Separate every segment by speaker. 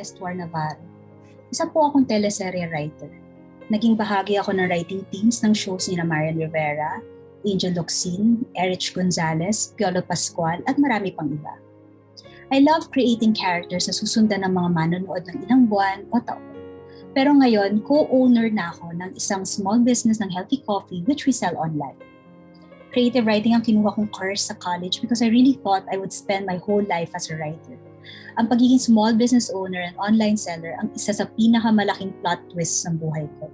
Speaker 1: Estuar-Navarro. Isa po akong teleserye writer. Naging bahagi ako ng writing teams ng shows ni Marian Rivera, Angel Locsin, Erich Gonzalez, Piolo Pascual at marami pang iba. I love creating characters na susundan ng mga manonood ng ilang buwan o taon. Pero ngayon, co-owner na ako ng isang small business ng healthy coffee which we sell online. Creative writing ang kinuha kong course sa college because I really thought I would spend my whole life as a writer. Ang pagiging small business owner and online seller ang isa sa pinakamalaking plot twists ng buhay ko.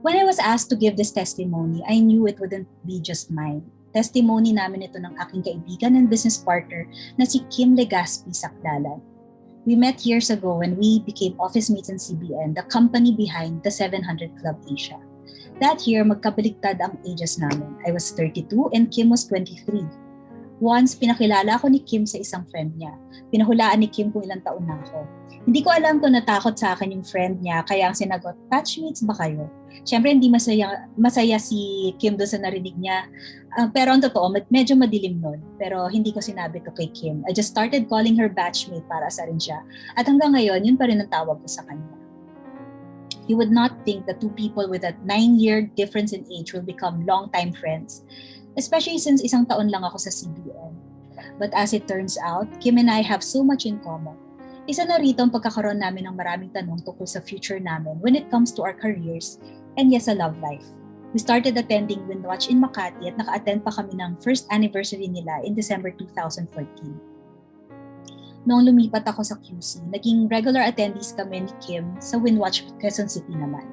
Speaker 1: When I was asked to give this testimony, I knew it wouldn't be just mine. Testimony namin ito ng aking kaibigan and business partner na si Kim Legaspi Sakdalan. We met years ago when we became office mates in CBN, the company behind the 700 Club Asia. That year, magkabaliktad ang ages namin. I was 32 and Kim was 23. Once, pinakilala ako ni Kim sa isang friend niya. Pinahulaan ni Kim kung ilang taon na ako. Hindi ko alam kung natakot sa akin yung friend niya, kaya ang sinagot, batchmates ba kayo? Siyempre, hindi masaya si Kim doon sa narinig niya. Pero ang totoo, medyo madilim nun. Pero hindi ko sinabi to kay Kim. I just started calling her batchmate para asarin siya. At hanggang ngayon, yun pa rin ang tawag ko sa kanya. You would not think that two people with a 9-year difference in age will become long-time friends, especially since isang taon lang ako sa CBN. But as it turns out, Kim and I have so much in common. Isa na rito ang pagkakaroon namin ng maraming tanong tungkol sa future namin when it comes to our careers and yes, a love life. We started attending Windwatch in Makati at naka-attend pa kami ng first anniversary nila in December 2014. Noong lumipat ako sa QC, naging regular attendees kami ni Kim sa Windwatch Quezon City naman.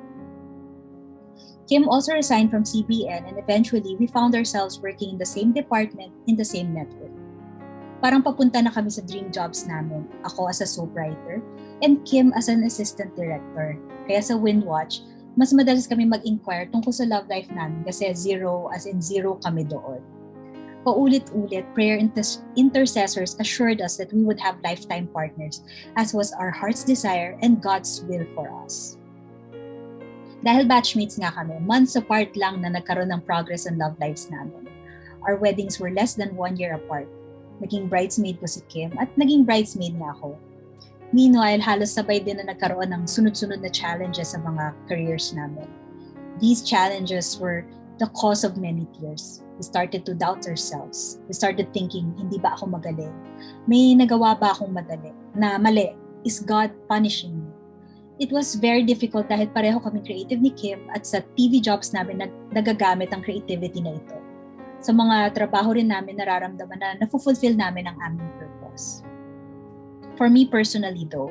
Speaker 1: Kim also resigned from CBN and eventually we found ourselves working in the same department in the same network. Parang papunta na kami sa dream jobs namin, ako as a soap writer and Kim as an assistant director. Kaya sa Windwatch, mas madalas kami mag-inquire tungkol sa love life namin kasi zero kami doon. Paulit-ulit, prayer intercessors assured us that we would have lifetime partners, as was our heart's desire and God's will for us. Dahil batchmates nga kami, months apart lang na nagkaroon ng progress ang love lives namin. Our weddings were less than 1 year apart. Naging bridesmaid ko si Kim at naging bridesmaid niya ako. Meanwhile, halos sabay din na nagkaroon ng sunod-sunod na challenges sa mga careers namin. These challenges were the cause of many tears. We started to doubt ourselves. We started thinking, hindi ba ako magaling? May nagawa ba akong mali? Is God punishing me? It was very difficult dahil pareho kami creative ni Kim at sa TV jobs namin nagagamit ang creativity na ito. Sa mga trabaho rin namin nararamdaman na nafulfill namin ang aming purpose. For me personally though,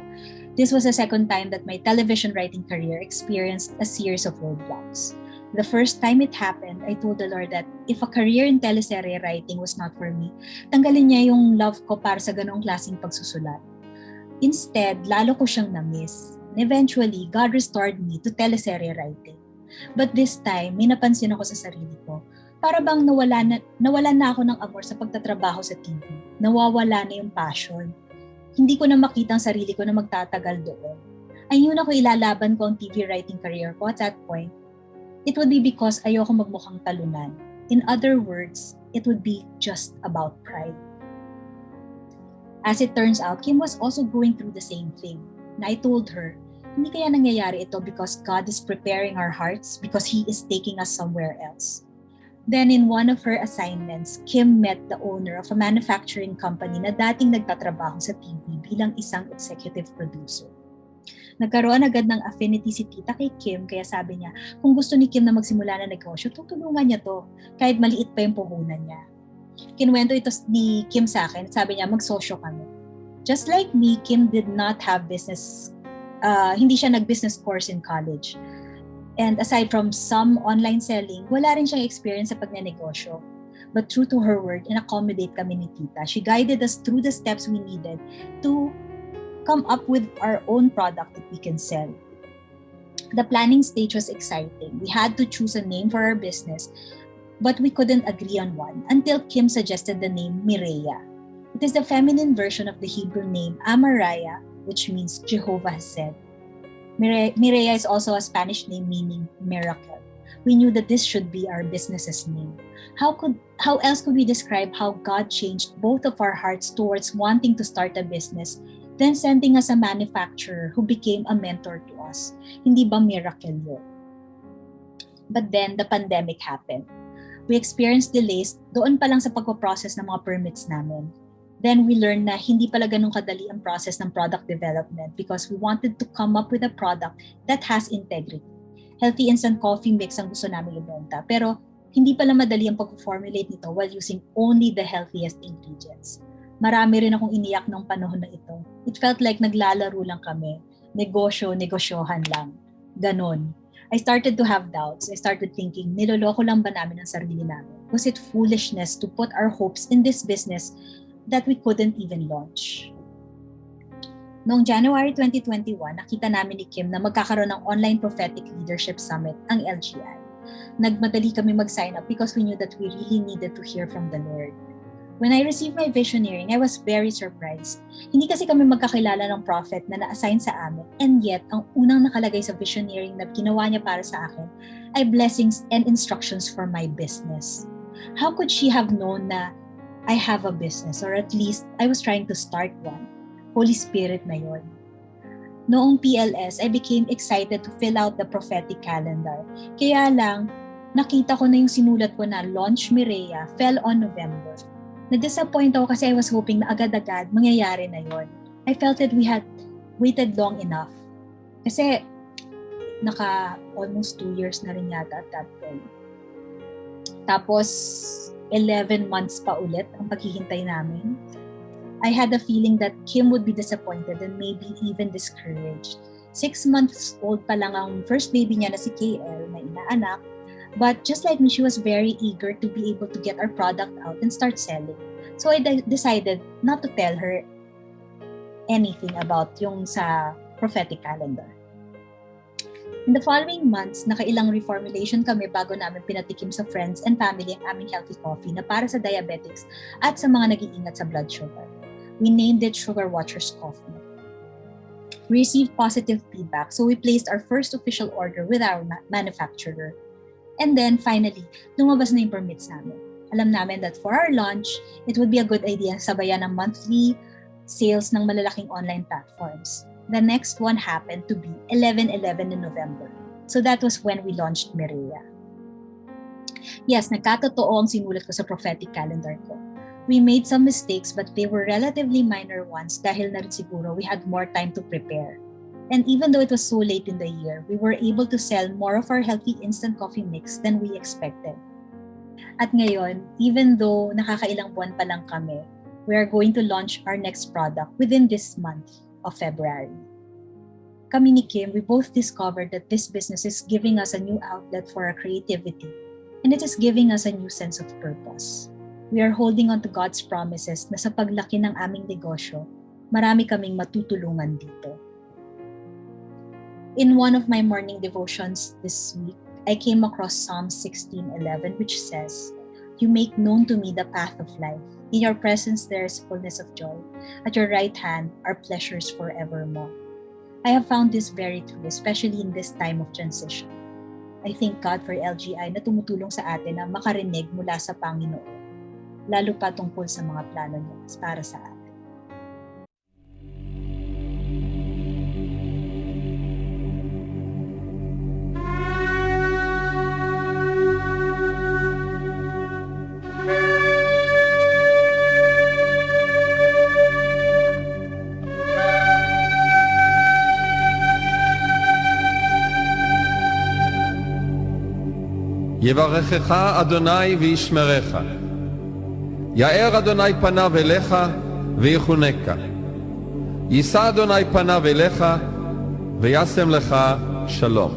Speaker 1: this was the second time that my television writing career experienced a series of roadblocks. The first time it happened, I told the Lord that if a career in teleserye writing was not for me, tanggalin niya yung love ko para sa ganong klaseng pagsusulat. Instead, lalo ko siyang na-miss. And eventually, God restored me to teleserye writing. But this time, may napansin ako sa sarili ko. Para bang nawala na ako ng amor sa pagtatrabaho sa TV. Nawawala na yung passion. Hindi ko na makita ang sarili ko na magtatagal doon. Ayun ako ilalaban ko ang TV writing career ko at that point. It would be because ayoko magmukhang talunan. In other words, it would be just about pride. As it turns out, Kim was also going through the same thing. Na I told her, hindi kaya nangyayari ito because God is preparing our hearts because He is taking us somewhere else. Then in one of her assignments, Kim met the owner of a manufacturing company na dating nagtatrabaho sa TV bilang isang executive producer. Nagkaroon agad ng affinity si tita kay Kim kaya sabi niya kung gusto ni Kim na magsimula ng negosyo, tutulungan niya to kahit maliit pa yung puhunan niya. Kinuwento ito ni Kim sa akin, sabi niya magsosyo kami. Just like me, Kim did not have business, hindi siya nag-business course in college. And aside from some online selling, wala rin siyang experience sa pagnenegosyo. But true to her word, in-accommodate kami ni tita. She guided us through the steps we needed to come up with our own product that we can sell. The planning stage was exciting. We had to choose a name for our business, but we couldn't agree on one until Kim suggested the name Mireya. It is the feminine version of the Hebrew name Amaraya, which means Jehovah has said. Mireya is also a Spanish name meaning miracle. We knew that this should be our business's name. How else could we describe how God changed both of our hearts towards wanting to start a business then sending us a manufacturer who became a mentor to us. Hindi ba miracle yun? But then, the pandemic happened. We experienced delays doon pa lang sa pagpaprocess ng mga permits namin. Then we learned na hindi pala ganun kadali ang process ng product development because we wanted to come up with a product that has integrity. Healthy instant coffee mix ang gusto namin ibenta. Pero hindi pala madali ang pag-formulate nito while using only the healthiest ingredients. Marami rin akong iniyak ng panahon na ito. It felt like naglalaro lang kami. Negosyohan lang. Ganon. I started to have doubts. I started thinking, niloloko lang ba namin ang sarili namin? Was it foolishness to put our hopes in this business that we couldn't even launch? Noong January 2021, nakita namin ni Kim na magkakaroon ng Online Prophetic Leadership Summit ang LGI. Nagmadali kami mag-sign up because we knew that we really needed to hear from the Lord. When I received my visioneering, I was very surprised. Hindi kasi kami magkakilala ng prophet na na-assign sa amin, and yet, ang unang nakalagay sa visioneering na ginawa niya para sa akin ay blessings and instructions for my business. How could she have known na I have a business, or at least I was trying to start one? Holy Spirit na yun. Noong PLS, I became excited to fill out the prophetic calendar. Kaya lang, nakita ko na yung sinulat ko na Launch Mireya fell on November. Na-disappoint ako kasi I was hoping na agad-agad mangyayari na yon. I felt that we had waited long enough. Kasi naka almost 2 years na rin yata at that point. Tapos 11 months pa ulit ang paghihintay namin. I had a feeling that Kim would be disappointed and maybe even discouraged. 6 months old pa lang ang first baby niya na si KL na inaanak. But just like me, she was very eager to be able to get our product out and start selling. So I decided not to tell her anything about yung sa prophetic calendar. In the following months, nakailang reformulation kami bago namin pinatikim sa friends and family ang aming healthy coffee na para sa diabetics at sa mga nag-iingat sa blood sugar. We named it Sugar Watchers Coffee. We received positive feedback, so we placed our first official order with our manufacturer. And then finally, lumabas na yung permits namin. Alam namin that for our launch, it would be a good idea sabayan ng monthly sales ng malalaking online platforms. The next one happened to be 11/11 in November. So that was when we launched Mireya. Yes, nagkatotoo ang sinulat ko sa prophetic calendar ko. We made some mistakes but they were relatively minor ones dahil na rin siguro we had more time to prepare. And even though it was so late in the year, we were able to sell more of our healthy instant coffee mix than we expected. At ngayon, even though nakakailang buwan pa lang kami, we are going to launch our next product within this month of February. Kami ni Kim, we both discovered that this business is giving us a new outlet for our creativity, and it is giving us a new sense of purpose. We are holding on to God's promises na sa paglaki ng aming negosyo, marami kaming matutulungan dito. In one of my morning devotions this week, I came across Psalm 16:11, which says, "You make known to me the path of life. In your presence there is fullness of joy. At your right hand are pleasures forevermore." I have found this very true, especially in this time of transition. I thank God for LGI na tumutulong sa atin na makarinig mula sa Panginoon, lalo pa tungkol sa mga plano niya para sa atin.
Speaker 2: יברכך אדוני וישמרך. יאר אדוני פניו אליך ויחונקה. יישא אדוני פניו אליך וישם לך שלום.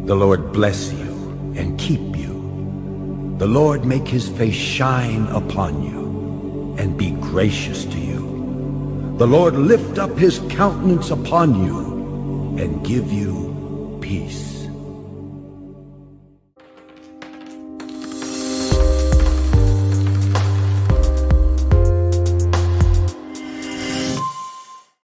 Speaker 3: The Lord bless you and keep you. The Lord make his face shine upon you and be gracious to you. The Lord lift up his countenance upon you and give you peace.